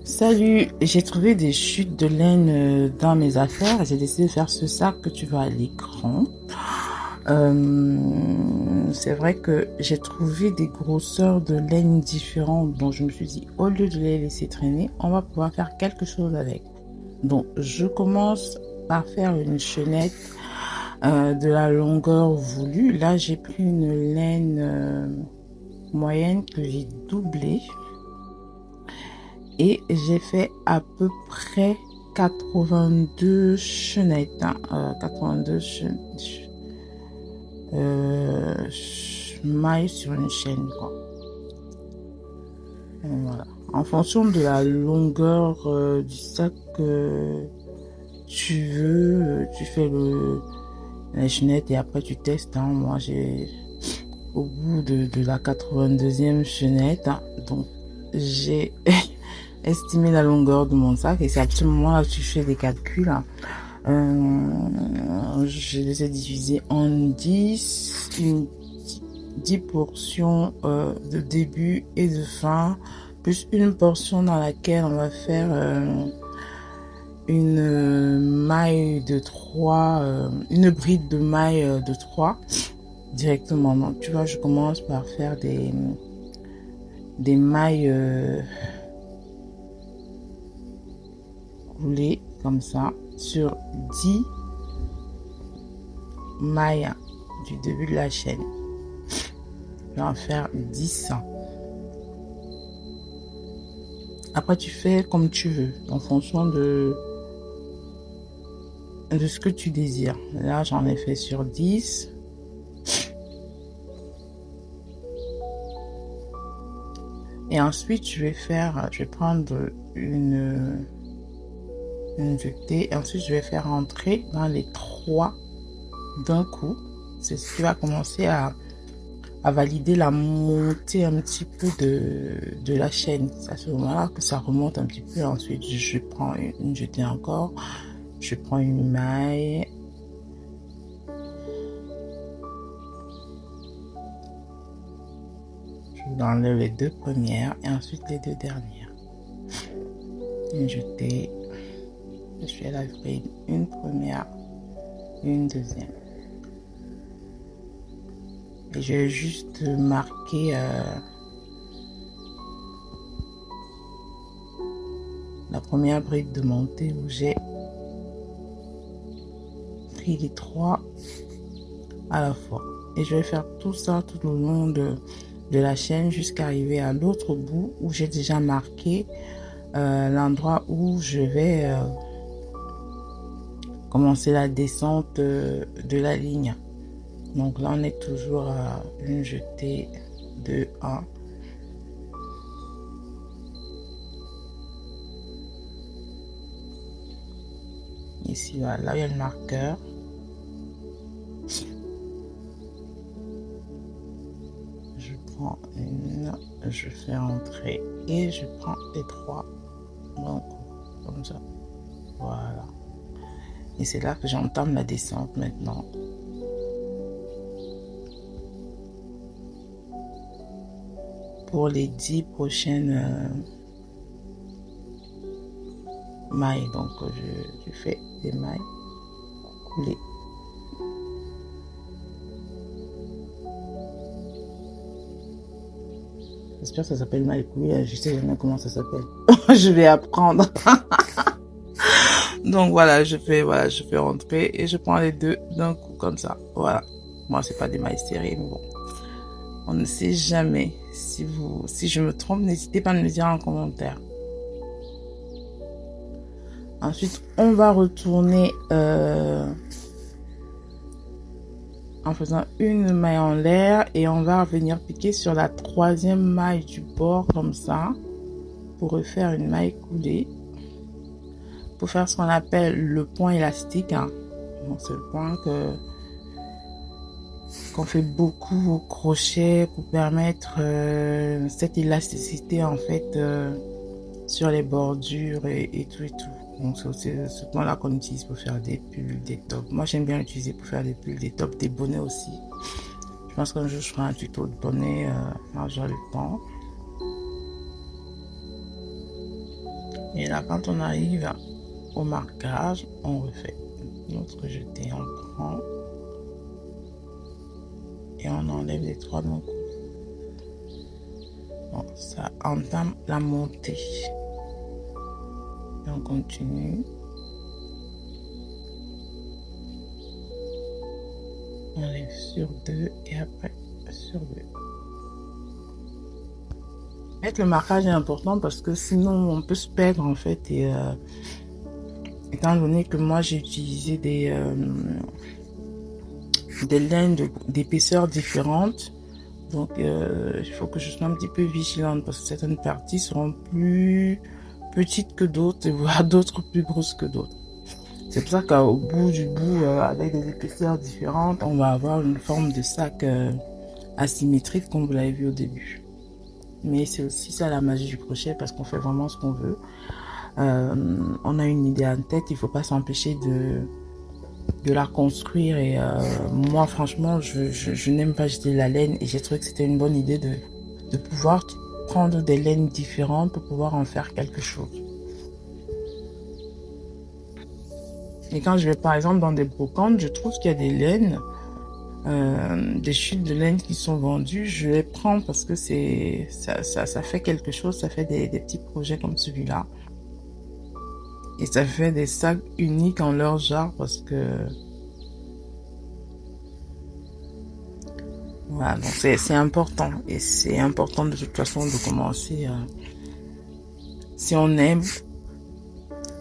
Salut, j'ai trouvé des chutes de laine dans mes affaires et j'ai décidé de faire ce sac que tu vois à l'écran. C'est vrai que j'ai trouvé des grosseurs de laine différentes, donc je me suis dit, au lieu de les laisser traîner, on va pouvoir faire quelque chose avec. Donc, je commence par faire une chaînette de la longueur voulue. Là, j'ai pris une laine moyenne que j'ai doublée. Et j'ai fait à peu près 82 chaînettes, 82 mailles sur une chaîne, quoi. Voilà. En fonction de la longueur du sac que tu veux, tu fais la chaînette et après tu testes. Hein. Moi, j'ai au bout de la 82e chaînette, hein, donc j'ai estimer la longueur de mon sac et c'est à ce moment-là que tu fais des calculs. Je les ai divisés en 10 portions de début et de fin, plus une portion dans laquelle on va faire une maille de 3, une bride de maille de 3 directement. Donc tu vois, je commence par faire des mailles rouler comme ça sur 10 mailles du début de la chaîne. Je vais en faire 10. Après, tu fais comme tu veux, en fonction de ce que tu désires. Là, j'en ai fait sur 10. Et ensuite, je vais prendre une jetée. Et ensuite, je vais faire entrer dans les 3 d'un coup. C'est ce qui va commencer à valider la montée un petit peu de la chaîne. C'est à ce moment-là que ça remonte un petit peu. Ensuite, je prends une jetée encore. Je prends une maille. Je enlève les 2 premières et ensuite les 2 dernières. Une jetée. Je fais la bride, une première, une deuxième. Et je vais juste marquer la première bride de montée où j'ai pris les 3 à la fois. Et je vais faire tout ça tout au long de la chaîne jusqu'à arriver à l'autre bout où j'ai déjà marqué l'endroit où je vais commencer la descente de la ligne. Donc là, on est toujours à une jetée de 1. Ici, voilà, là, il y a le marqueur. Je prends une, je fais entrer et je prends les 3. Donc, comme ça. Voilà. Et c'est là que j'entame la descente maintenant. Pour les 10 prochaines mailles. Donc, je fais des mailles coulées. J'espère que ça s'appelle maille coulée. Je sais jamais comment ça s'appelle. Je vais apprendre. Donc voilà, je fais rentrer et je prends les 2 d'un coup comme ça. Voilà. Moi, c'est pas des mailles serrées, mais bon. On ne sait jamais. Si je me trompe, n'hésitez pas à me le dire en commentaire. Ensuite, on va retourner en faisant une maille en l'air et on va venir piquer sur la 3e maille du bord comme ça pour refaire une maille coulée. Pour faire ce qu'on appelle le point élastique. Hein. Donc, c'est le point qu'on fait beaucoup au crochet pour permettre cette élasticité en fait sur les bordures et tout. Donc c'est aussi ce point-là qu'on utilise pour faire des pulls, des tops. Moi j'aime bien l'utiliser pour faire des pulls, des tops, des bonnets aussi. Je pense qu'un jour je ferai un tuto de bonnet quand j'aurai le temps. Et là, quand on arrive au marquage, on refait notre jeté, on prend et on enlève les 3 d'un coup. Bon, ça entame la montée. Et on continue. On enlève sur 2 et après sur 2. Le marquage est important parce que sinon on peut se perdre en fait, et étant donné que moi j'ai utilisé des laines d'épaisseur différentes, donc il faut que je sois un petit peu vigilante parce que certaines parties seront plus petites que d'autres et voire d'autres plus grosses que d'autres. C'est pour ça qu'au bout du bout, avec des épaisseurs différentes, on va avoir une forme de sac asymétrique comme vous l'avez vu au début. Mais c'est aussi ça la magie du crochet, parce qu'on fait vraiment ce qu'on veut. On a une idée en tête, il ne faut pas s'empêcher de la construire. Et moi, franchement, je n'aime pas jeter la laine, et j'ai trouvé que c'était une bonne idée de pouvoir prendre des laines différentes pour pouvoir en faire quelque chose. Et quand je vais par exemple dans des brocantes, je trouve qu'il y a des laines, des chutes de laine qui sont vendues, je les prends parce que ça fait quelque chose, ça fait des petits projets comme celui-là. Et ça fait des sacs uniques en leur genre parce que... Voilà, donc c'est important. Et c'est important de toute façon de commencer, si on aime,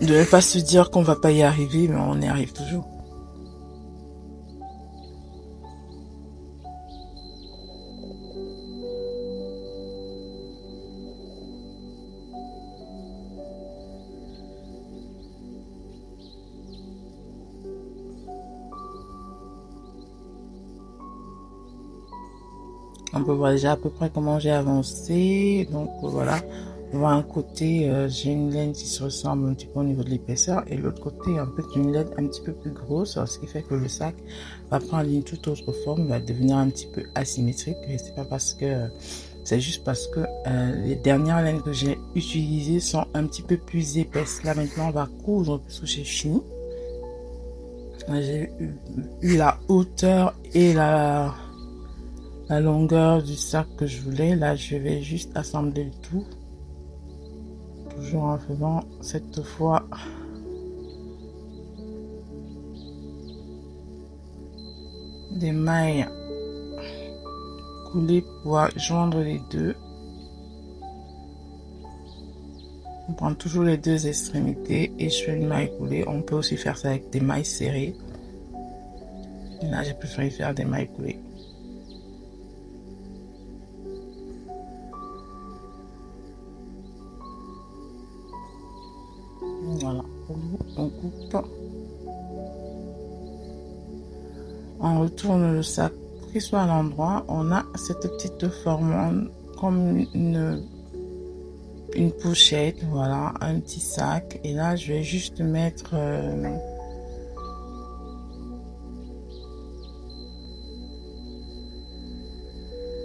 de ne pas se dire qu'on va pas y arriver, mais on y arrive toujours. On peut voir déjà à peu près comment j'ai avancé. Donc voilà, on voit un côté, j'ai une laine qui se ressemble un petit peu au niveau de l'épaisseur, et l'autre côté un peu une laine un petit peu plus grosse, ce qui fait que le sac va prendre une toute autre forme, va devenir un petit peu asymétrique. Et c'est pas parce que c'est juste parce que les dernières laines que j'ai utilisées sont un petit peu plus épaisses. Là maintenant on va coudre puisque j'ai fini. J'ai eu la hauteur et la longueur du sac que je voulais. Là je vais juste assembler le tout, toujours en faisant cette fois des mailles coulées pour joindre les deux. On prend toujours les deux extrémités et je fais une maille coulée. On peut aussi faire ça avec des mailles serrées. Et là j'ai préféré faire des mailles coulées. Voilà, on coupe, on retourne le sac qu'il soit à l'endroit. On a cette petite forme comme une pochette, voilà, un petit sac. Et là je vais juste mettre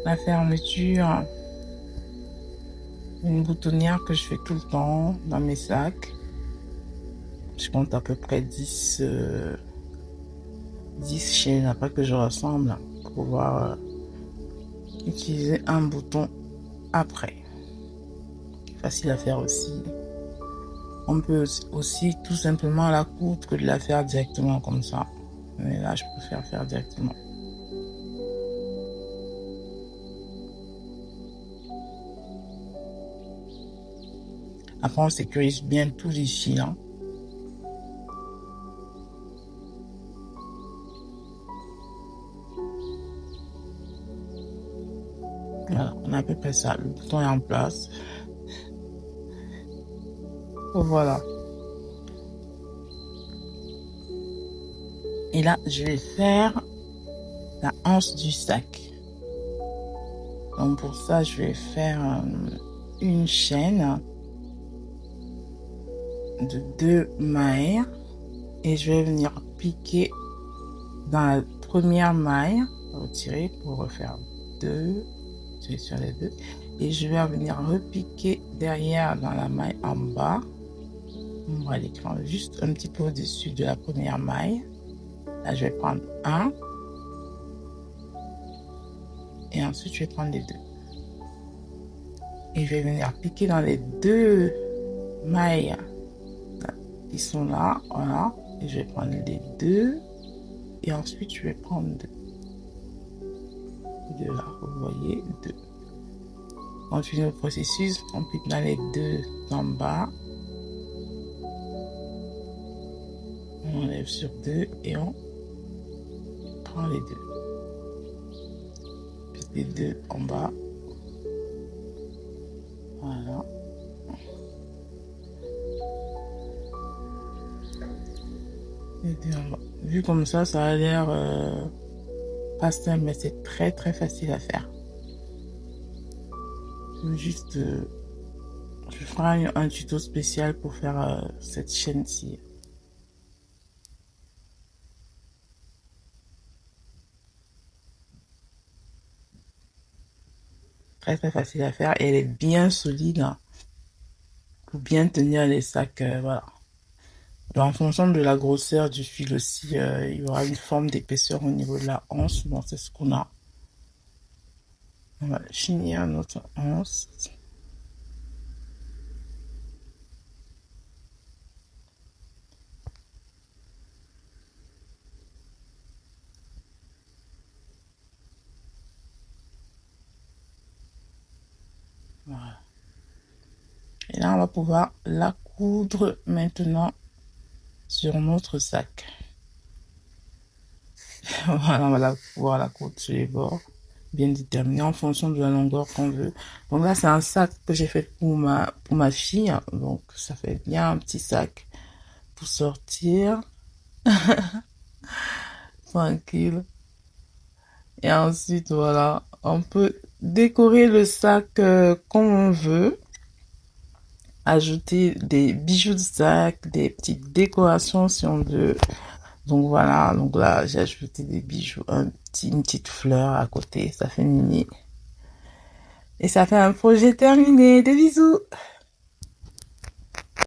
la fermeture, une boutonnière que je fais tout le temps dans mes sacs. Je compte à peu près 10 chaînes après que je rassemble pour pouvoir utiliser un bouton après. Facile à faire aussi. On peut aussi tout simplement la coudre que de la faire directement comme ça. Mais là, je préfère faire directement. Après, on sécurise bien tous les fils. Voilà, on a à peu près ça. Le bouton est en place. Voilà. Et là, je vais faire la hanche du sac. Donc pour ça, je vais faire une chaîne de 2 mailles et je vais venir piquer dans la première maille, retirer pour refaire 2, sur les 2, et je vais venir repiquer derrière dans la maille en bas On va les prendre juste un petit peu au-dessus de la première maille. Là, je vais prendre un. Et ensuite, je vais prendre les deux. Et je vais venir piquer dans les deux mailles qui sont là. Voilà. Et je vais prendre les deux. Et ensuite, je vais prendre deux. De là, vous voyez, deux. On continue le processus. On pique dans les deux en bas. On enlève sur deux et on prend les deux. Puis les deux en bas. Voilà. Les deux en bas. Vu comme ça a l'air pas simple, mais c'est très très facile à faire. Juste, je ferai un tuto spécial pour faire cette chaîne-ci. Très très facile à faire et elle est bien solide hein, pour bien tenir les sacs. Voilà. Donc, en fonction de la grosseur du fil aussi, il y aura une forme d'épaisseur au niveau de la anse. Bon, c'est ce qu'on a. On va finir notre anse. Voilà. Et là, on va pouvoir la coudre maintenant sur notre sac. Voilà, on va pouvoir la coudre sur les bords, bien déterminée en fonction de la longueur qu'on veut. Donc là, c'est un sac que j'ai fait pour ma fille. Donc, ça fait bien un petit sac pour sortir. Tranquille. Et ensuite, voilà, on peut décorer le sac comme on veut. Ajouter des bijoux de sac, des petites décorations si on veut. Donc voilà, donc là, j'ai ajouté des bijoux, une petite fleur à côté, ça fait mini. Et ça fait un projet terminé. Des bisous!